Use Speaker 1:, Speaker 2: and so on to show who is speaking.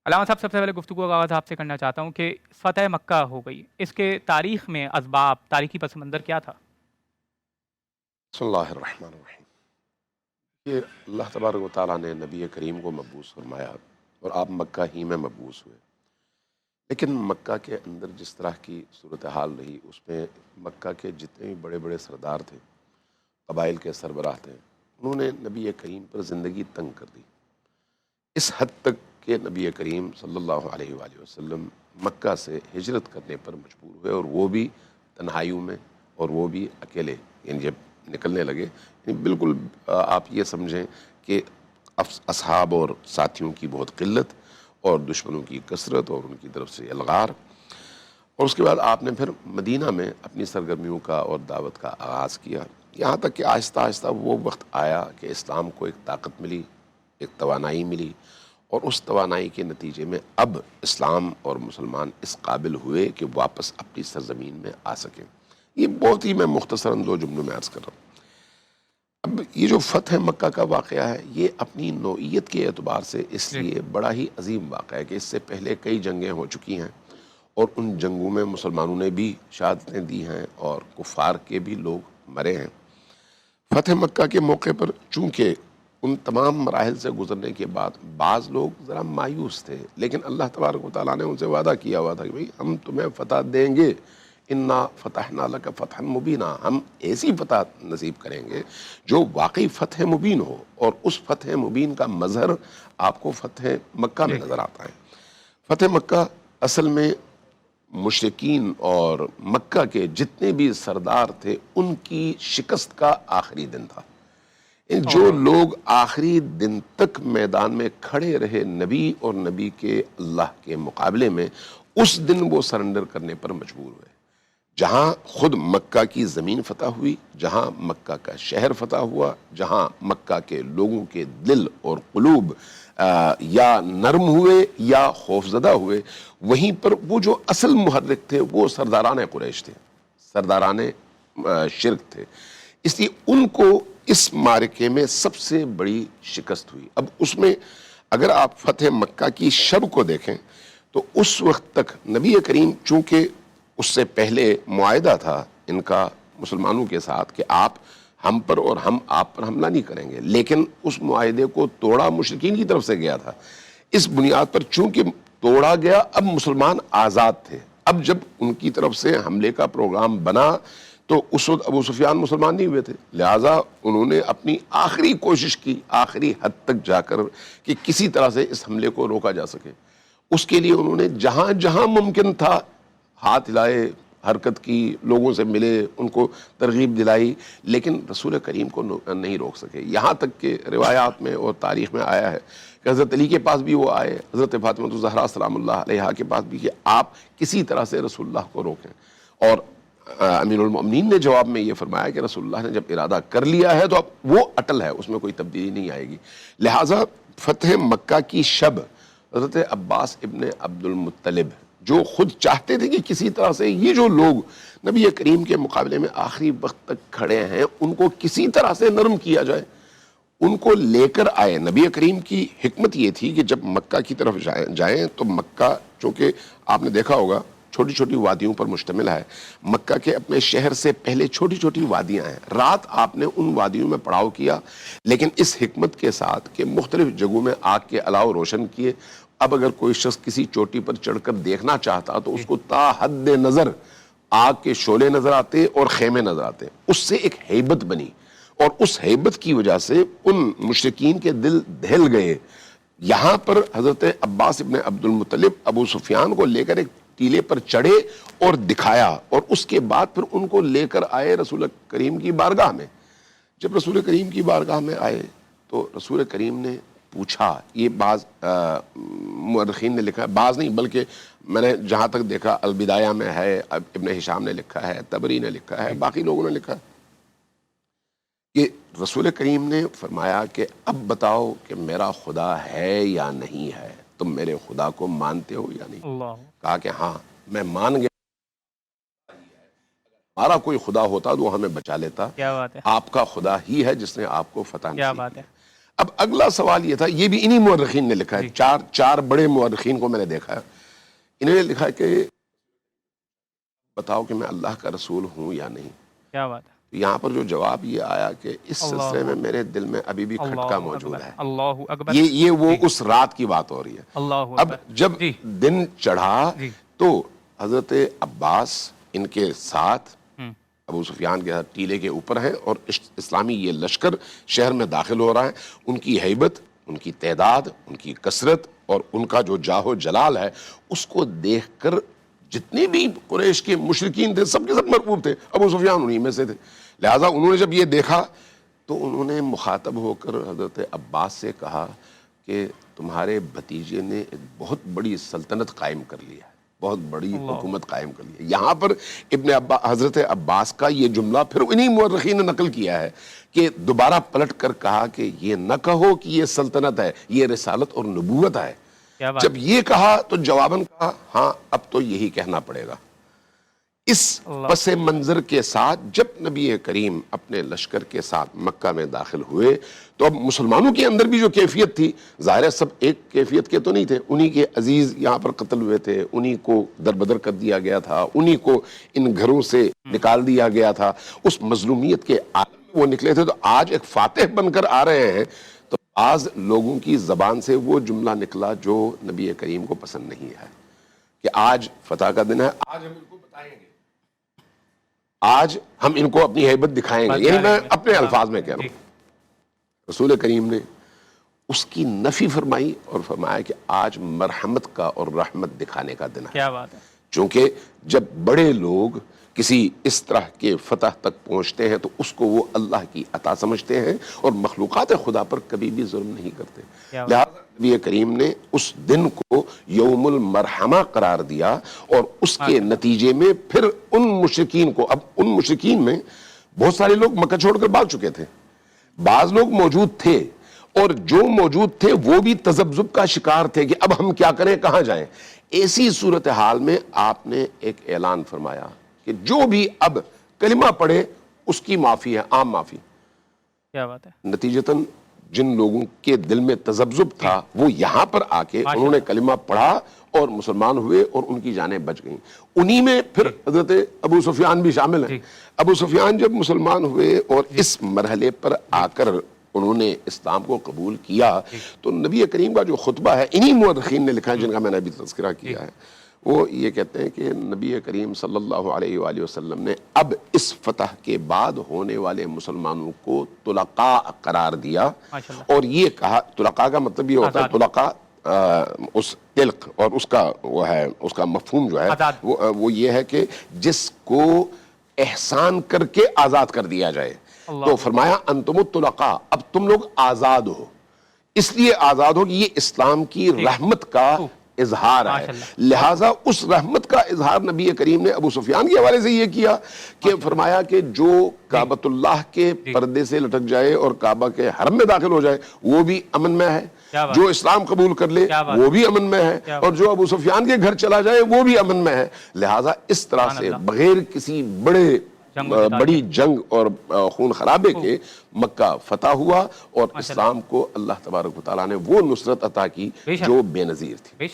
Speaker 1: علامہ صاحب، سب سے پہلے گفتگو کا آغاز آپ سے کرنا چاہتا ہوں کہ فتح مکہ ہو گئی، اس کے تاریخ میں اسباب، تاریخی پس منظر کیا تھا؟
Speaker 2: بسم اللہ الرحمن الرحیم۔ یہ اللہ تبارک و تعالیٰ نے نبی کریم کو مبعوث فرمایا اور آپ مکہ ہی میں مبعوث ہوئے، لیکن مکہ کے اندر جس طرح کی صورتحال رہی اس میں مکہ کے جتنے بھی بڑے بڑے سردار تھے، قبائل کے سربراہ تھے، انہوں نے نبی کریم پر زندگی تنگ کر دی، اس حد تک کہ نبی کریم صلی اللہ علیہ وآلہ وسلم مکہ سے ہجرت کرنے پر مجبور ہوئے، اور وہ بھی تنہائیوں میں، اور وہ بھی اکیلے۔ یعنی جب نکلنے لگے، یعنی بالکل آپ یہ سمجھیں کہ اصحاب اور ساتھیوں کی بہت قلت، اور دشمنوں کی کثرت، اور ان کی طرف سے الغار، اور اس کے بعد آپ نے پھر مدینہ میں اپنی سرگرمیوں کا اور دعوت کا آغاز کیا، یہاں تک کہ آہستہ آہستہ وہ وقت آیا کہ اسلام کو ایک طاقت ملی، ایک توانائی ملی، اور اس توانائی کے نتیجے میں اب اسلام اور مسلمان اس قابل ہوئے کہ واپس اپنی سرزمین میں آ سکیں۔ یہ بہت ہی میں مختصراً 2 جملوں میں عرض کر رہا ہوں۔ اب یہ جو فتح مکہ کا واقعہ ہے، یہ اپنی نوعیت کے اعتبار سے اس
Speaker 1: جی،
Speaker 2: لیے بڑا ہی عظیم واقعہ ہے کہ اس سے پہلے کئی جنگیں ہو چکی ہیں، اور ان جنگوں میں مسلمانوں نے بھی شہادتیں دی ہیں اور کفار کے بھی لوگ مرے ہیں۔ فتح مکہ کے موقع پر چونکہ ان تمام مراحل سے گزرنے کے بعد بعض لوگ ذرا مایوس تھے، لیکن اللہ تبارک و تعالیٰ نے ان سے وعدہ کیا ہوا تھا کہ بھئی ہم تمہیں فتح دیں گے، انا فتحنا لک فتحا مبینا، ہم ایسی فتح نصیب کریں گے جو واقعی فتح مبین ہو، اور اس فتح مبین کا مظہر آپ کو فتح مکہ میں
Speaker 1: جی،
Speaker 2: نظر آتا ہے۔ فتح مکہ اصل میں مشرکین اور مکہ کے جتنے بھی سردار تھے ان کی شکست کا آخری دن تھا۔ جو
Speaker 1: اوہ!
Speaker 2: لوگ آخری دن تک میدان میں کھڑے رہے نبی اور نبی کے اللہ کے مقابلے میں، اس دن وہ سرنڈر کرنے پر مجبور ہوئے۔ جہاں خود مکہ کی زمین فتح ہوئی، جہاں مکہ کا شہر فتح ہوا، جہاں مکہ کے لوگوں کے دل اور قلوب یا نرم ہوئے یا خوفزدہ ہوئے، وہیں پر وہ جو اصل محرک تھے وہ سرداران قریش تھے، سرداران شرک تھے، اس لیے ان کو اس معرکے میں سب سے بڑی شکست ہوئی۔ اب اس میں اگر آپ فتح مکہ کی شب کو دیکھیں تو اس وقت تک نبی کریم، چونکہ اس سے پہلے معاہدہ تھا ان کا مسلمانوں کے ساتھ کہ آپ ہم پر اور ہم آپ پر حملہ نہیں کریں گے، لیکن اس معاہدے کو توڑا مشرکین کی طرف سے گیا تھا۔ اس بنیاد پر چونکہ توڑا گیا، اب مسلمان آزاد تھے۔ اب جب ان کی طرف سے حملے کا پروگرام بنا تو اس وقت ابو سفیان مسلمان نہیں ہوئے تھے، لہٰذا انہوں نے اپنی آخری کوشش کی، آخری حد تک جا کر، کہ کسی طرح سے اس حملے کو روکا جا سکے۔ اس کے لیے انہوں نے جہاں جہاں ممکن تھا ہاتھ ہلائے، حرکت کی، لوگوں سے ملے، ان کو ترغیب دلائی، لیکن رسول کریم کو نہیں روک سکے۔ یہاں تک کہ روایات میں اور تاریخ میں آیا ہے کہ حضرت علی کے پاس بھی وہ آئے، حضرت فاطمہ الزہرا سلام اللہ علیہا کے پاس بھی، کہ آپ کسی طرح سے رسول اللہ کو روکیں، اور امیر المؤمنین نے جواب میں یہ فرمایا کہ رسول اللہ نے جب ارادہ کر لیا ہے تو اب وہ اٹل ہے، اس میں کوئی تبدیلی نہیں آئے گی۔ لہٰذا فتح مکہ کی شب حضرت عباس ابن عبد المطلب، جو خود چاہتے تھے کہ کسی طرح سے یہ جو لوگ نبی کریم کے مقابلے میں آخری وقت تک کھڑے ہیں ان کو کسی طرح سے نرم کیا جائے، ان کو لے کر آئے۔ نبی کریم کی حکمت یہ تھی کہ جب مکہ کی طرف جائیں تو مکہ چونکہ آپ نے دیکھا ہوگا چھوٹی چھوٹی وادیوں پر مشتمل ہے، مکہ کے اپنے شہر سے پہلے چھوٹی چھوٹی وادیاں ہیں، رات آپ نے ان وادیوں میں پڑاؤ کیا، لیکن اس حکمت کے ساتھ کہ مختلف جگہوں میں آگ کے الاؤ روشن کیے۔ اب اگر کوئی شخص کسی چوٹی پر چڑھ کر دیکھنا چاہتا تو اس کو تا حد نظر آگ کے شعلے نظر آتے اور خیمے نظر آتے، اس سے ایک ہیبت بنی، اور اس ہیبت کی وجہ سے ان مشرکین کے دل دہل گئے۔ یہاں پر حضرت عباس ابن عبد المطلب ابو سفیان کو لے کر ایک ٹیلے پر چڑھے اور دکھایا، اور اس کے بعد پھر ان کو لے کر آئے رسول کریم کی بارگاہ میں۔ جب رسول کریم کی بارگاہ میں آئے تو رسول کریم نے پوچھا، یہ بعض مورخین نے لکھا ہے، بعض نہیں بلکہ میں نے جہاں تک دیکھا البدایہ میں ہے، ابن ہشام نے لکھا ہے، تبری نے لکھا ہے، باقی لوگوں نے لکھا ہے کہ رسول کریم نے فرمایا کہ اب بتاؤ کہ میرا خدا ہے یا نہیں ہے، تم میرے خدا کو مانتے ہو یا نہیں؟
Speaker 1: اللہ!
Speaker 2: کہا کہ ہاں میں مان گیا، ہمارا کوئی خدا ہوتا تو وہ ہمیں بچا لیتا،
Speaker 1: کیا بات ہے!
Speaker 2: آپ کا خدا ہی ہے جس نے آپ کو فتح
Speaker 1: کیا
Speaker 2: نصیب
Speaker 1: بات
Speaker 2: کی
Speaker 1: ہے!
Speaker 2: ہے۔ اب اگلا سوال یہ تھا، یہ بھی انہی مورخین نے لکھا ہے، چار بڑے مورخین کو میں نے دیکھا ہے، انہوں نے لکھا کہ بتاؤ کہ میں اللہ کا رسول ہوں یا نہیں.
Speaker 1: کیا بات ہے.
Speaker 2: یہاں پر جو جواب یہ آیا کہ اس سلسلے میں میرے دل میں ابھی بھی کھٹکا موجود ہے.
Speaker 1: اللہ اکبر.
Speaker 2: یہ وہ اس رات کی بات ہو رہی ہے.
Speaker 1: اللہ
Speaker 2: اب جب دن چڑھا تو حضرت عباس ان کے ساتھ ابو سفیان کے ٹیلے کے اوپر ہیں اور اسلامی یہ لشکر شہر میں داخل ہو رہا ہے. ان کی ہیبت، ان کی تعداد، ان کی کثرت اور ان کا جو جاہ و جلال ہے اس کو دیکھ کر جتنے بھی قریش کے مشرکین تھے سب کے سب مرعوب تھے. ابو سفیان انہی میں سے تھے. لہٰذا انہوں نے جب یہ دیکھا تو انہوں نے مخاطب ہو کر حضرت عباس سے کہا کہ تمہارے بھتیجے نے ایک بہت بڑی سلطنت قائم کر لی ہے، بہت بڑی حکومت قائم کر لی ہے. یہاں پر حضرت عباس کا یہ جملہ پھر انہی مورخین نے نقل کیا ہے کہ دوبارہ پلٹ کر کہا کہ یہ نہ کہو کہ یہ سلطنت ہے، یہ رسالت اور نبوت ہے. جب یہ کہا تو جواباً کہا ہاں اب تو یہی کہنا پڑے گا. اس پس منظر کے ساتھ جب نبی کریم اپنے لشکر کے ساتھ مکہ میں داخل ہوئے تو اب مسلمانوں کے اندر بھی جو کیفیت تھی، ظاہر ہے سب ایک کیفیت کے تو نہیں تھے. انہی کے عزیز یہاں پر قتل ہوئے تھے، انہی کو دربدر کر دیا گیا تھا، انہی کو ان گھروں سے نکال دیا گیا تھا. اس مظلومیت کے عالم میں وہ نکلے تھے. تو آج ایک فاتح بن کر آ رہے ہیں تو بعض لوگوں کی زبان سے وہ جملہ نکلا جو نبی کریم کو پسند نہیں ہے کہ آج فتح کا دن ہے، آج ہم ان کو بتائیں گے، آج ہم ان کو اپنی ہیبت دکھائیں گے. یعنی میں اپنے الفاظ میں کہہ رہا ہوں. رسول کریم نے اس کی نفی فرمائی اور فرمایا کہ آج مرحمت کا اور رحمت دکھانے کا دن ہے.
Speaker 1: کیا بات ہے.
Speaker 2: چونکہ جب بڑے لوگ کسی اس طرح کے فتح تک پہنچتے ہیں تو اس کو وہ اللہ کی عطا سمجھتے ہیں اور مخلوقات خدا پر کبھی بھی ظلم نہیں کرتے. لہذا نبی کریم نے اس دن کو یوم المرحمہ قرار دیا اور اس کے نتیجے میں پھر ان مشرکین کو، اب ان مشرکین میں بہت سارے لوگ مکہ چھوڑ کر بھاگ چکے تھے، بعض لوگ موجود تھے اور جو موجود تھے وہ بھی تذبذب کا شکار تھے کہ اب ہم کیا کریں، کہاں جائیں. ایسی صورتحال میں آپ نے ایک اعلان فرمایا کہ جو بھی اب کلمہ پڑھے اس کی معافی ہے، عام معافی.
Speaker 1: کیا بات ہے.
Speaker 2: نتیجتاً جن لوگوں کے دل میں تذبذب تھا وہ یہاں پر آ کے انہوں نے کلمہ پڑھا اور مسلمان ہوئے اور ان کی جانیں بچ گئیں. انہی میں پھر حضرت ابو سفیان بھی شامل ہیں. ابو سفیان جب مسلمان ہوئے اور اس مرحلے پر آ کر انہوں نے اسلام کو قبول کیا تو نبی کریم کا جو خطبہ ہے انہی مورخین نے لکھا ہے جن کا میں نے ابھی تذکرہ کیا ہے، وہ یہ کہتے ہیں کہ نبی کریم صلی اللہ علیہ وآلہ وسلم نے اب اس فتح کے بعد ہونے والے مسلمانوں کو طلقاء قرار دیا اور یہ کہا، طلقاء کا مطلب یہ ہوتا ہے طلقاء اس طلق اور اس کا وہ ہے، اس کا مفہوم جو ہے وہ یہ ہے کہ جس کو احسان کر کے آزاد کر دیا جائے. تو فرمایا انتم الطلقاء، اب تم لوگ آزاد ہو. اس لیے آزاد ہو کہ یہ اسلام کی رحمت کا اظہار ہے. لہٰذا اس رحمت کا اظہار نبی کریم نے ابو سفیان کے حوالے سے یہ کیا کہ فرمایا کہ جو کعبۃ اللہ کے پردے سے لٹک جائے اور کعبہ کے حرم میں داخل ہو جائے وہ بھی امن میں ہے، جو اسلام قبول کر لے وہ بھی امن میں ہے، اور جو ابو سفیان کے گھر چلا جائے وہ بھی امن میں ہے. لہٰذا اس طرح سے بغیر کسی بڑی جنگ اور خون خرابے کے مکہ فتح ہوا اور اسلام کو اللہ تبارک و تعالیٰ نے وہ نصرت عطا کی جو بے نظیر تھی.